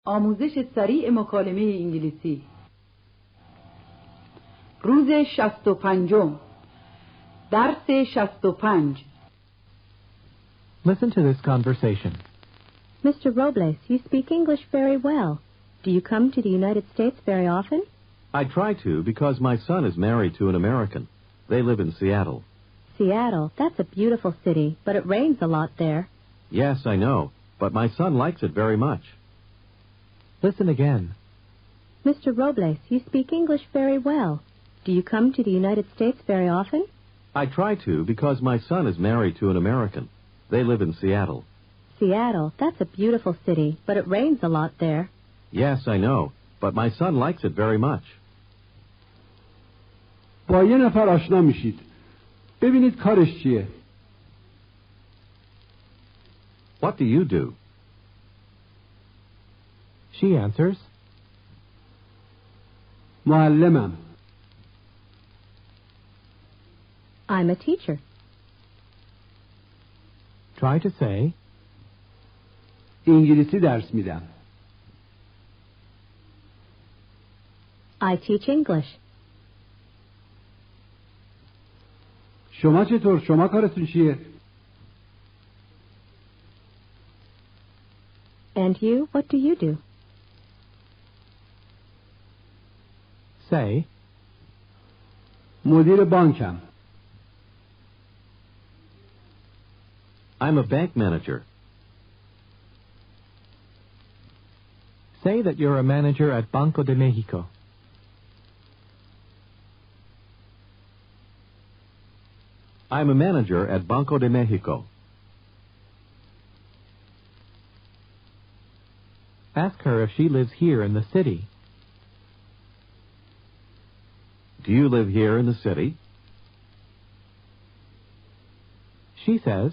آموزش سریع مکالمه انگلیسی. روز 65. درس 65. Listen to this conversation. Mr. Robles, you speak English very well. Do you come to the United States very often? I try to because my son is married to an American. They live in Seattle. Seattle, that's a beautiful city, but it rains a lot there. Yes, I know, but my son likes it very much. Listen again. Mr. Robles, you speak English very well. Do you come to the United States very often? I try to because my son is married to an American. They live in Seattle. Seattle, that's a beautiful city, but it rains a lot there. Yes, I know, but my son likes it very much. با یه نفر آشنا میشید. ببینید کارش چیه. What do you do? She answers, معلمم. I'm a teacher. try to say, انگلیسی درس میدم. I teach English. شما چطور؟ شما کارتون چیه؟ And you, what do you do? say, مدیر بانکم. I'm a bank manager. say that you're a manager at Banco de Mexico. I'm a manager at Banco de Mexico. Ask her if she lives here in the city. Do you live here in the city? She says,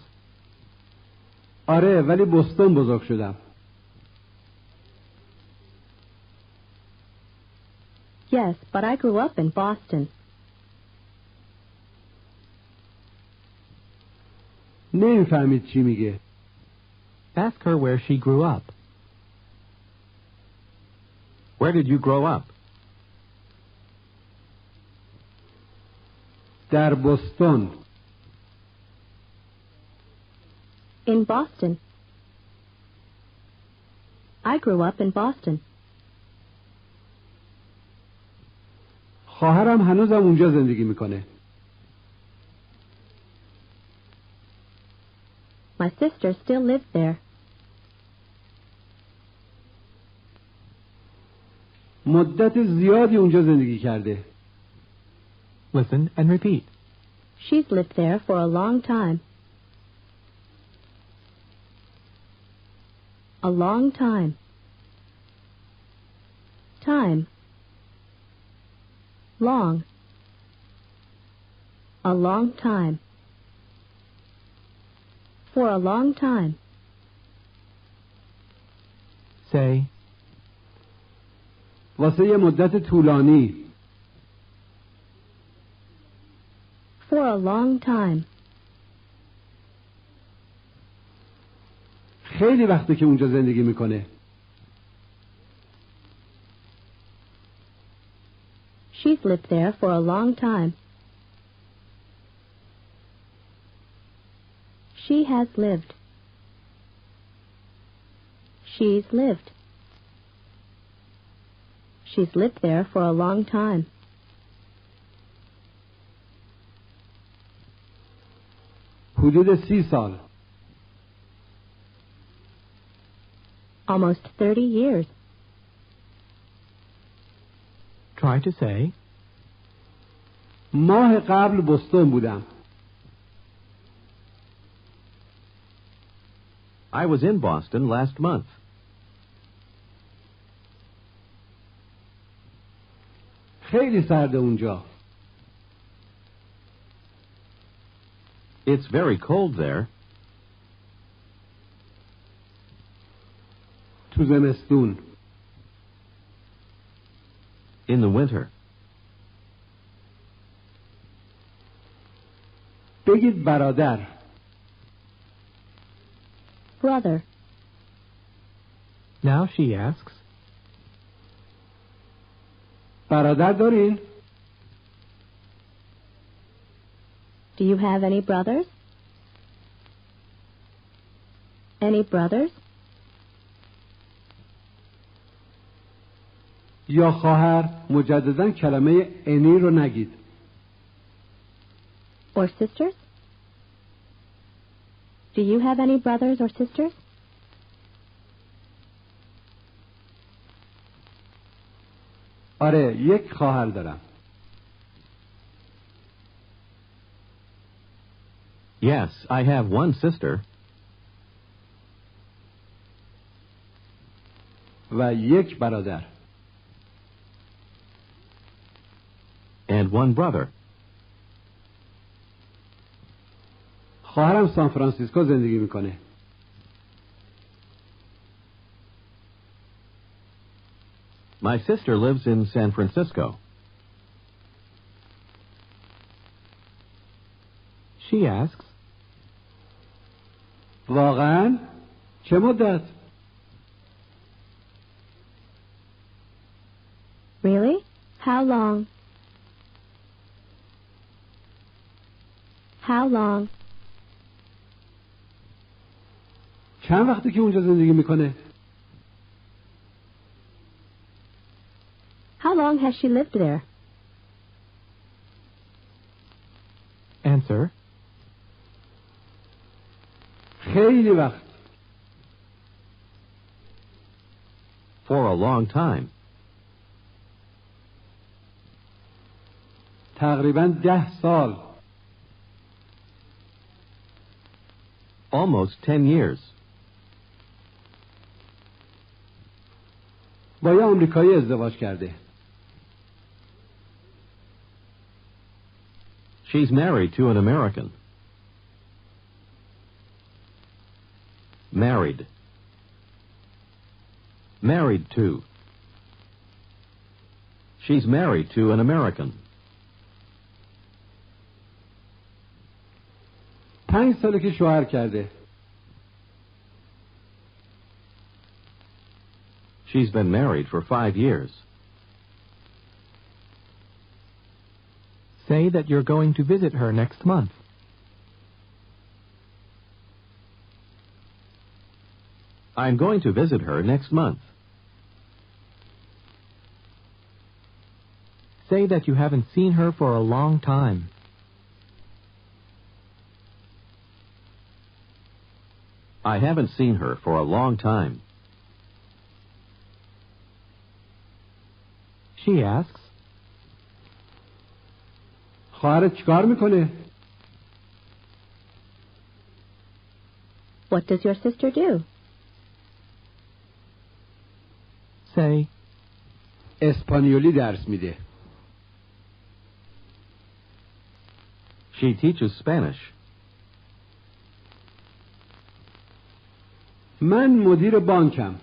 آره ولی بوستون بزرگ شدم. Yes, but I grew up in Boston. نمیفهمید چی میگه. ask her where she grew up. Where did you grow up? در بوستون. In Boston. I grew up in Boston. خواهرم هنوزم اونجا زندگی میکنه. My sister still lives there. مدت زیادی اونجا زندگی کرده. Listen and repeat. She's lived there for a long time. A long time. Time. Long. A long time. For a long time. Say, واسه یه مدت طولانی. For a long time. خیلی وقته که اونجا زندگی میکنه. She's lived there for a long time. She has lived. She's lived. She's lived there for a long time. حدود 30 سال. Almost 30 years. try to say, ماه قبل بوستون بودم. I was in Boston last month. خیلی سرده اونجا. It's very cold there. تو زمستون. In the winter. بگید برادر. Brother. Now she asks, برادر دارین؟ Do you have any brothers? Any brothers? یا خواهر مجدداً کلمه انی رو نگید. Or sisters? Do you have any brothers or sisters? آره، یک خواهر دارم. Yes, I have one sister. و یک برادر. And one brother. خواهرم سان فرانسیسکو زندگی میکنه. My sister lives in San Francisco. She asks, واقعاً؟ چه مدت؟ Really? How long? How long? چند وقتی که اونجا زندگی میکنه؟ How long has she lived there? answer, خیلی وقت. For a long time. تقریباً 10 سال. Almost 10 years. با یه آمریکایی ازدواج کرده. She's married to an American. Married. Married to. She's married to an American. 5 ساله که شوهر کرده. She's been married for 5 years. say that you're going to visit her next month. I'm going to visit her next month. Say that you haven't seen her for a long time. I haven't seen her for a long time. She asks, خواهرت چیکار میکنه؟ What does your sister do? say, اسپانیولی درس میده. She teaches Spanish. من مدیر بانکم.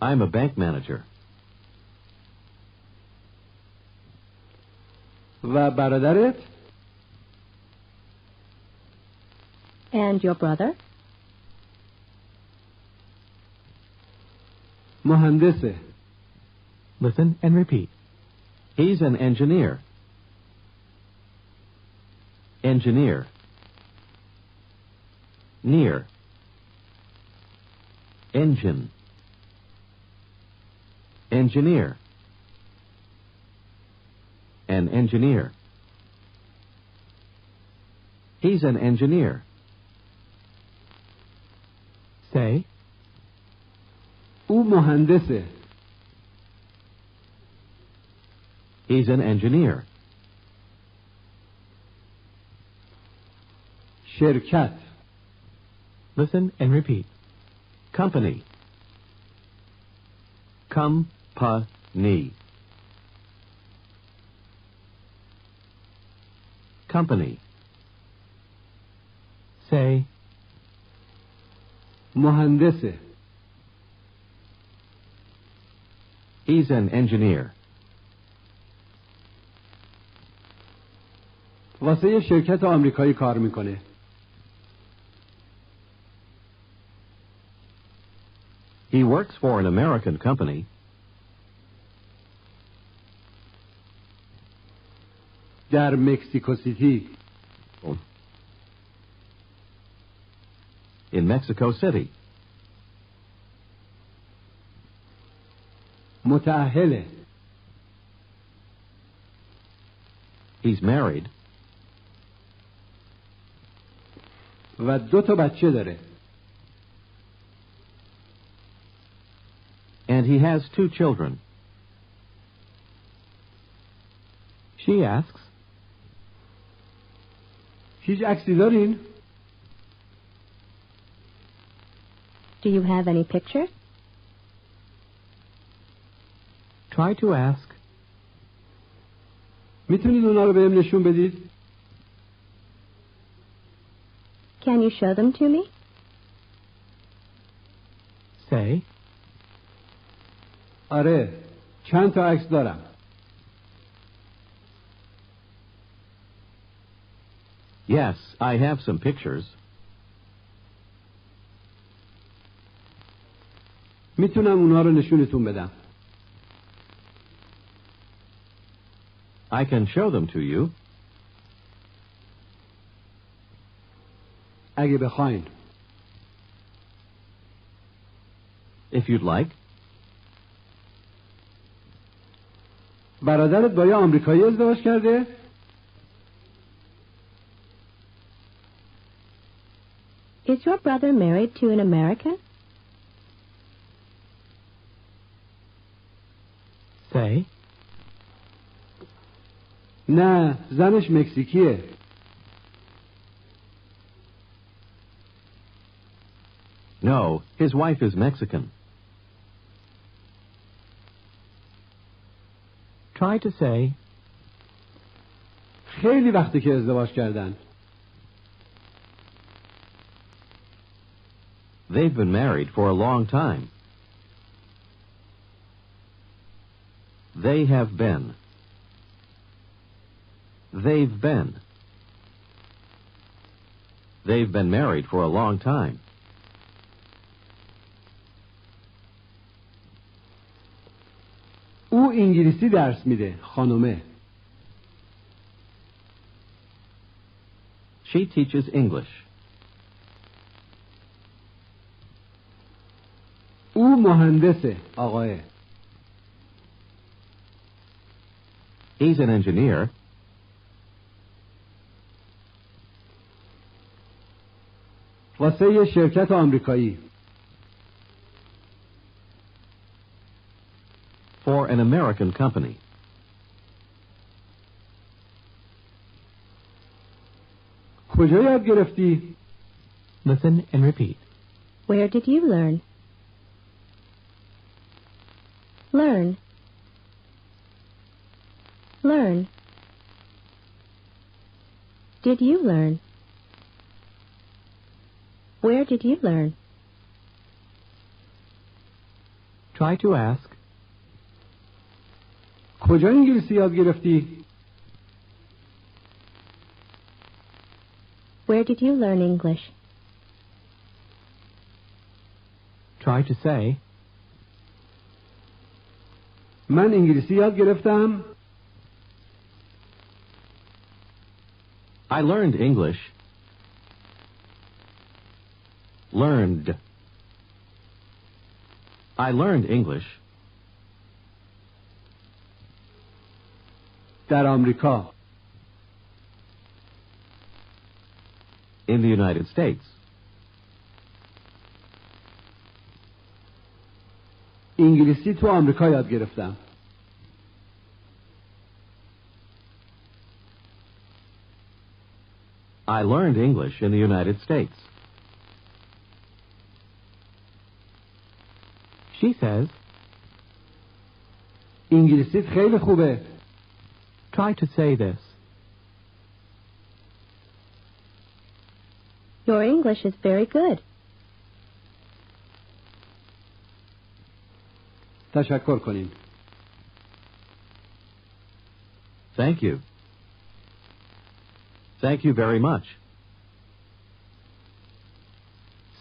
I'm a bank manager. و برادرت؟ And your brother? مهندسه. listen and repeat. He's an engineer. Engineer. Near. Engine. Engineer. An engineer. He's an engineer. Say, او مهندسه. He's an engineer. شرکت. listen and repeat. Company. Company. Company. Say, مهندسه. He's an engineer. واسه یه شرکت آمریکایی کار میکنه. He works for an American company. در مکزیکو سیتی. In Mexico City. متأهله. He's married. و 2 تا بچه داره. And he has 2 children. She asks, هیچ عکسی دارین؟ Do you have any pictures? try to ask, میتونید اونا رو بهم نشون بدید؟ Can you show them to me? say, آره. چند تا عکس دارم. Yes, I have some pictures. میتونم اونا رو نشونتون بدم. I can show them to you. اگه بخواین. If you'd like. برادرت با یه آمریکایی ازدواج کرده؟ Is your brother married to an American? say, نه، زنش مکزیکیه. No, his wife is Mexican. try to say, خیلی وقته که ازدواج کردن. They've been married for a long time. They have been. They've been. They've been married for a long time. او انگلیسی درس میده، خانومه. She teaches English. او مهندسه، آقاه. He's an engineer. واسه یه شرکت آمریکایی. For an American company. کجا یاد گرفتی؟ listen and repeat. Where did you learn? Learn. Learn. Did you learn? Where did you learn? Try to ask, کجا انگلیسی یاد گرفتی؟ Where did you learn English? try to say, من انگلیسی یاد گرفتم. I learned English. Learned. I learned English. در آمریکا. In the United States. انگلیسی تو آمریکا یاد گرفتم. I learned English in the United States. she says, انگلیسیت خیلی خوبه. try to say this. Your English is very good. تشکر کنین. Thank you. Thank you very much.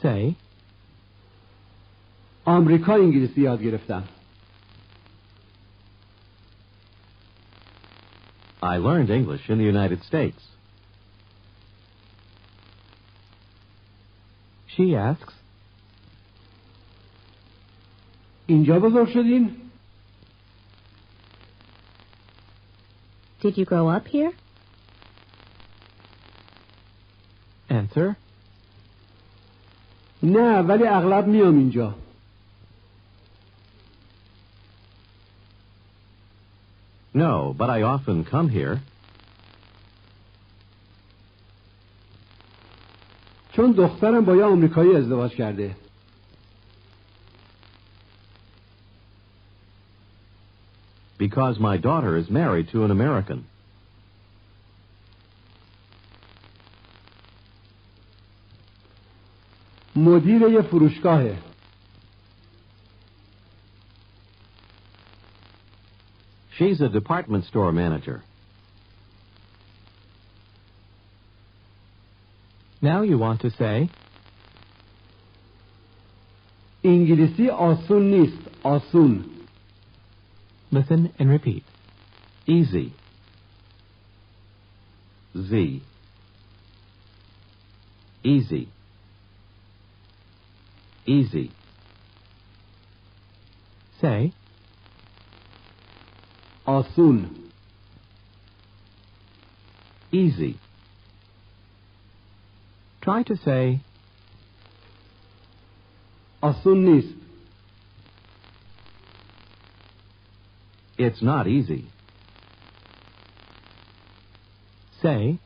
Say, آمریکا انگلیسی یاد گرفتم. I learned English in the United States. She asks, اینجا بزرگ شدین؟ Did you grow up here? answer, نه ولی اغلب میام اینجا. No, but I often come here. چون دخترم با یه آمریکایی ازدواج کرده. Because my daughter is married to an American. مدیر یه فروشگاهه. She's a department store manager. now you want to say, انگلیسی آسون نیست. آسون. listen and repeat. Easy. Z. Easy. Easy. Say, آسون. Easy. try to say, آسون نیست. It's not easy. say,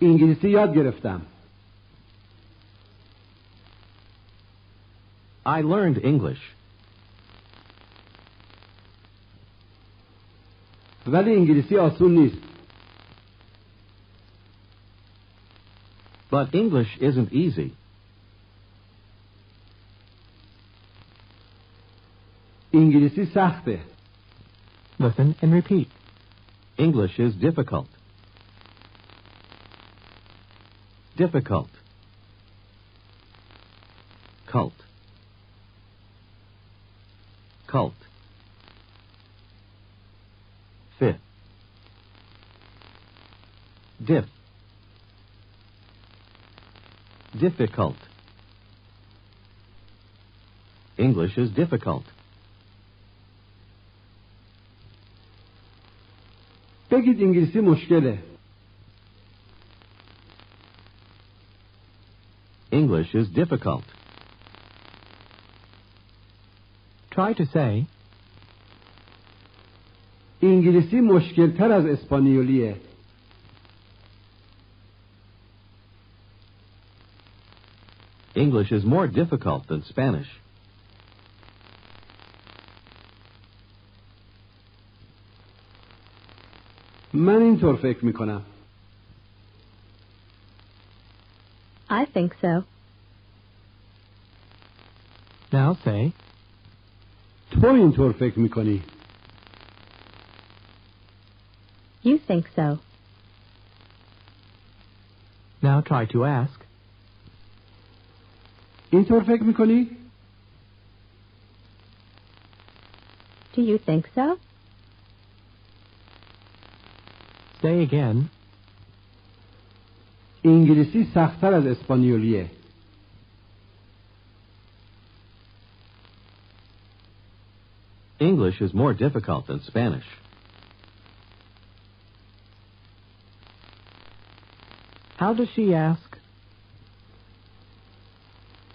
انگلیسی یاد گرفتم. I learned English. ولی انگلیسی آسون نیست. But English isn't easy. انگلیسی سخته. listen and repeat. English is difficult. Difficult. Cult. Cult. Fifth. Diff. Difficult. English is difficult. بگید انگلیسی مشکله. English is difficult. Try to say, انگلیسی مشکلتر از اسپانیولیه. English is more difficult than Spanish. من اینطور فکر میکنم. I think so. now say, تو اینطور فکر میکنی. You think so. now try to ask, اینطور فکر میکنی؟ Do you think so? say again, انگلیسی سخت‌تر از اسپانیولیه. English is more difficult than Spanish. how does she ask?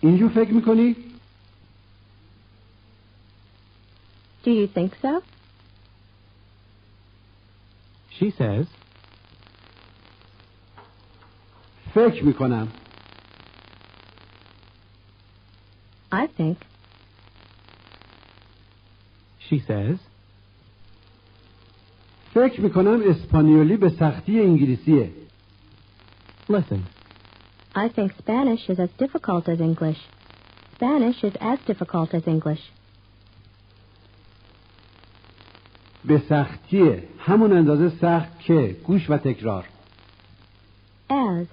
اینجور فکر میکنی؟ Do you think so? She says, فکر میکنم. I think. she says, فکر میکنم اسپانیولی به سختی انگلیسیه. listen, I think Spanish is as difficult as English. Spanish is as difficult as English. به سختیه. همون اندازه سخت که. گوش و تکرار. As.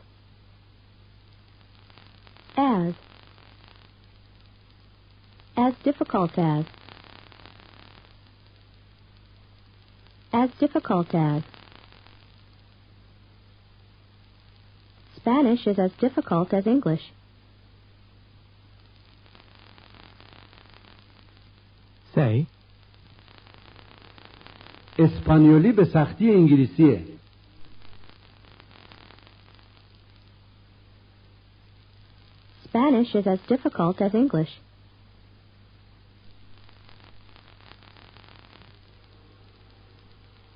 As difficult as. As difficult as. Spanish is as difficult as English. Say, اسپانیولی به سختی انگلیسیه. Spanish is as difficult as English.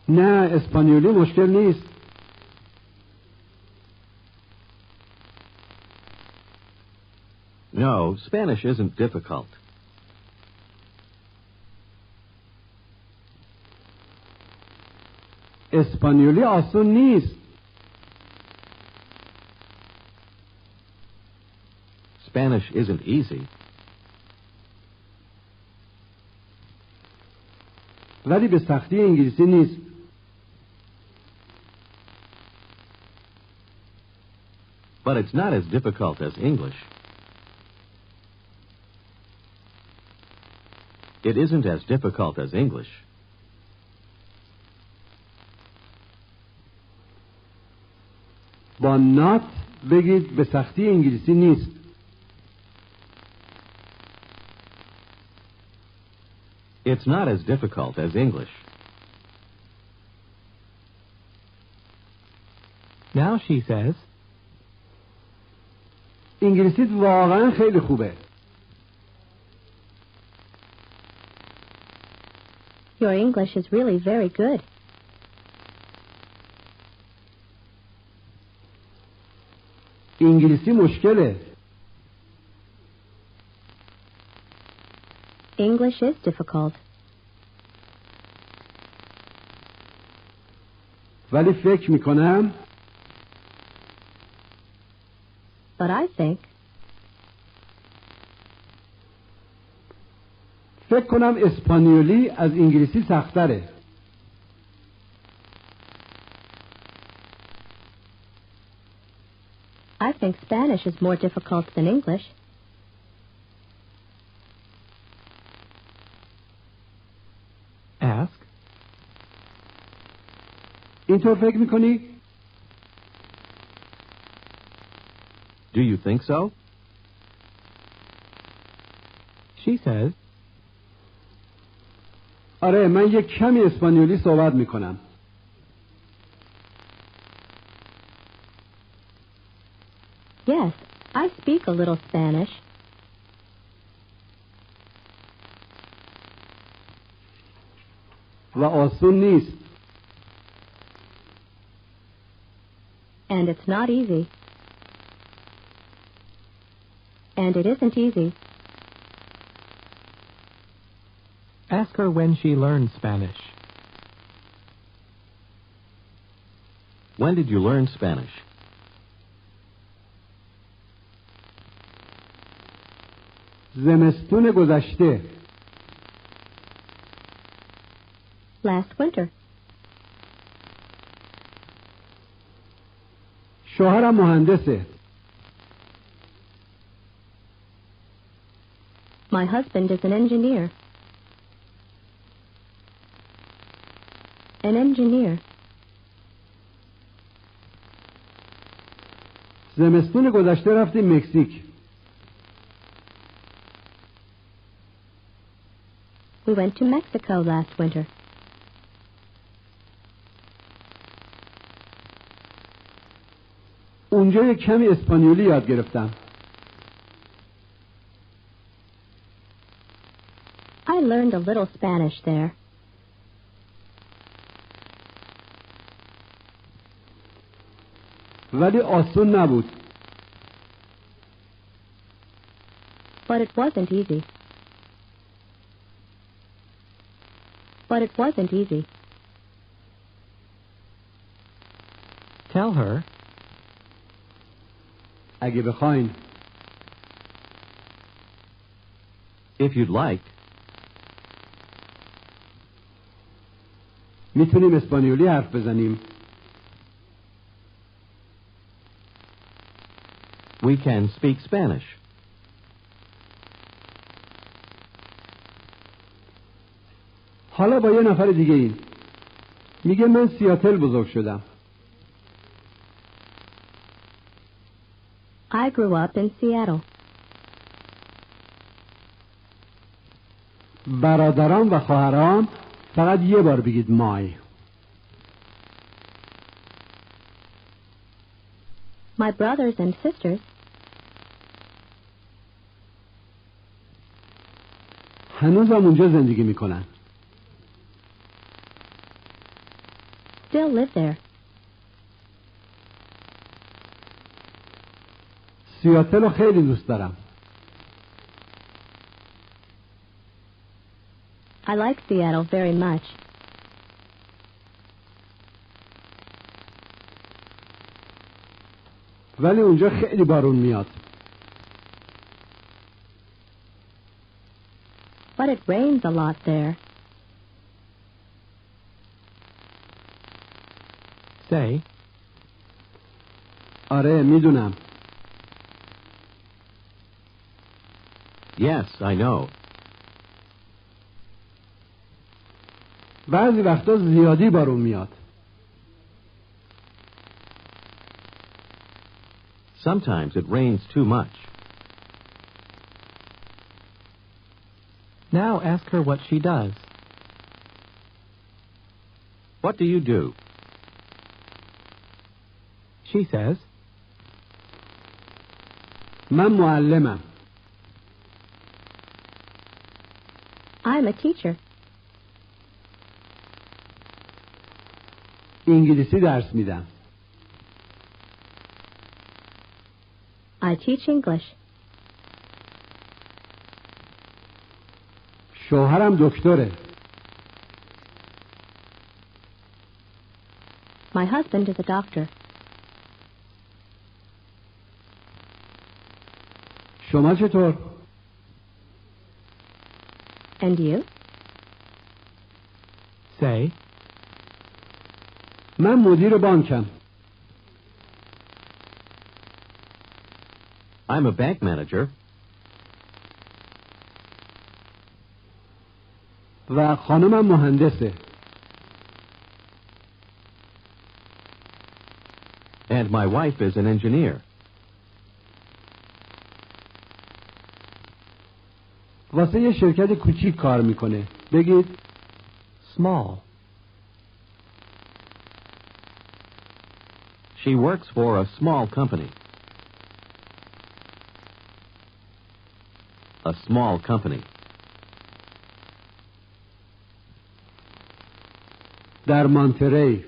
نه، اسپانیولی مشکل نیست. No, Spanish isn't difficult. اسپانیولی آسون نیست. Spanish isn't easy. ولی به سختی انگلیسی نیست. But it's not as difficult as English. It isn't as difficult as English. با not بگید به سختی انگلیسی نیست. It's not as difficult as English. now she says, انگلیسیت واقعا خیلی خوبه. Your English is really very good. انگلیسی مشکله. English is difficult. ولی فکر میکنم But I think فکر کنم اسپانیولی از انگلیسی سخت‌تره. I think Spanish is more difficult than English. ask, اینطور فکر میکنی؟ Do you think so? she says, آره، من یک کمی اسپانیولی صحبت میکنم. Yes, I speak a little Spanish. و آسون نیست. And it's not easy. And it isn't easy. ask her when she learned Spanish. When did you learn Spanish? زمستون گذشته. Last winter. شوهرم مهندسه. My husband is an engineer. An engineer. زمستون گذشته رفتیم مکزیک. We went to Mexico last winter. اونجا یک کمی اسپانیولی یاد گرفتم. I learned a little Spanish there. ولی آسون نبود. But it wasn't easy. But it wasn't easy. Tell her, اگه بخواین. If you'd like, میتونیم اسپانیولی حرف بزنیم. we can speak Spanish. حالا با یه نفر دیگه این میگه من سیاتل بزرگ شدم. I grew up in Seattle. برادران و خواهران فقط یه بار بگید مای. My brothers and sisters هنوزم اونجا زندگی میکنن. still live there. سیاتل رو خیلی دوست دارم. I like Seattle very much. ولی اونجا خیلی بارون میاد. But it rains a lot there. Say, آره میدونم. Yes, I know. بعضی وقتا زیادی بارون میاد. Sometimes it rains too much. now ask her what she does. What do you do? She says, من معلمم. I'm a teacher. انگلیسی درس میدم. I teach English. شوهرم دکتره. My husband is a doctor. شما چطور؟ And you? say, من مدیر بانکم. I'm a bank manager. و خانمم مهندسه. And my wife is an engineer. واسه یه شرکت کوچیک کار میکنه. بگید small. She works for a small company. A small company. در مانتری.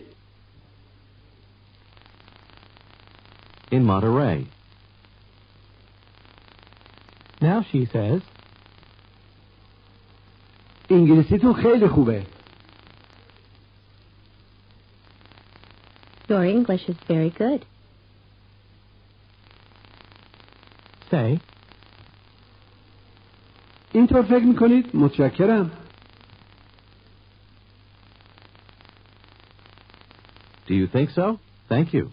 In Monterey. Now she says, انگلیسیتون خیلی خوبه. Your English is very good. say, اینطور فکر میکنید؟ متشکرم. Do you think so? Thank you.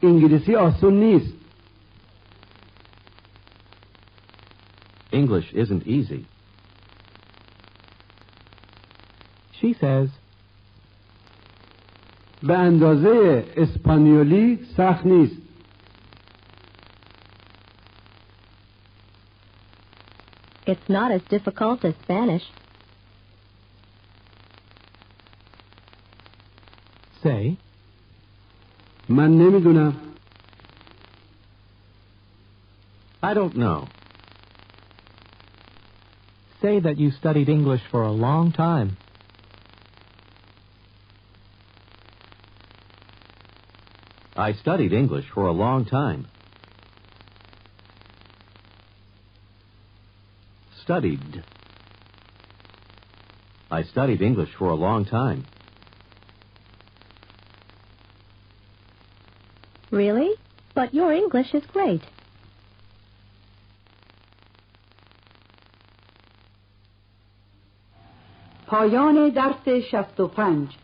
انگلیسی آسون نیست. English isn't easy. she says, به اندازه اسپانیولی سخت نیست. It's not as difficult as Spanish. say, من نمیدونم. I don't know. say that you studied English for a long time. I studied English for a long time. Studied. I studied English for a long time. Really? But your English is great. پایان درس 65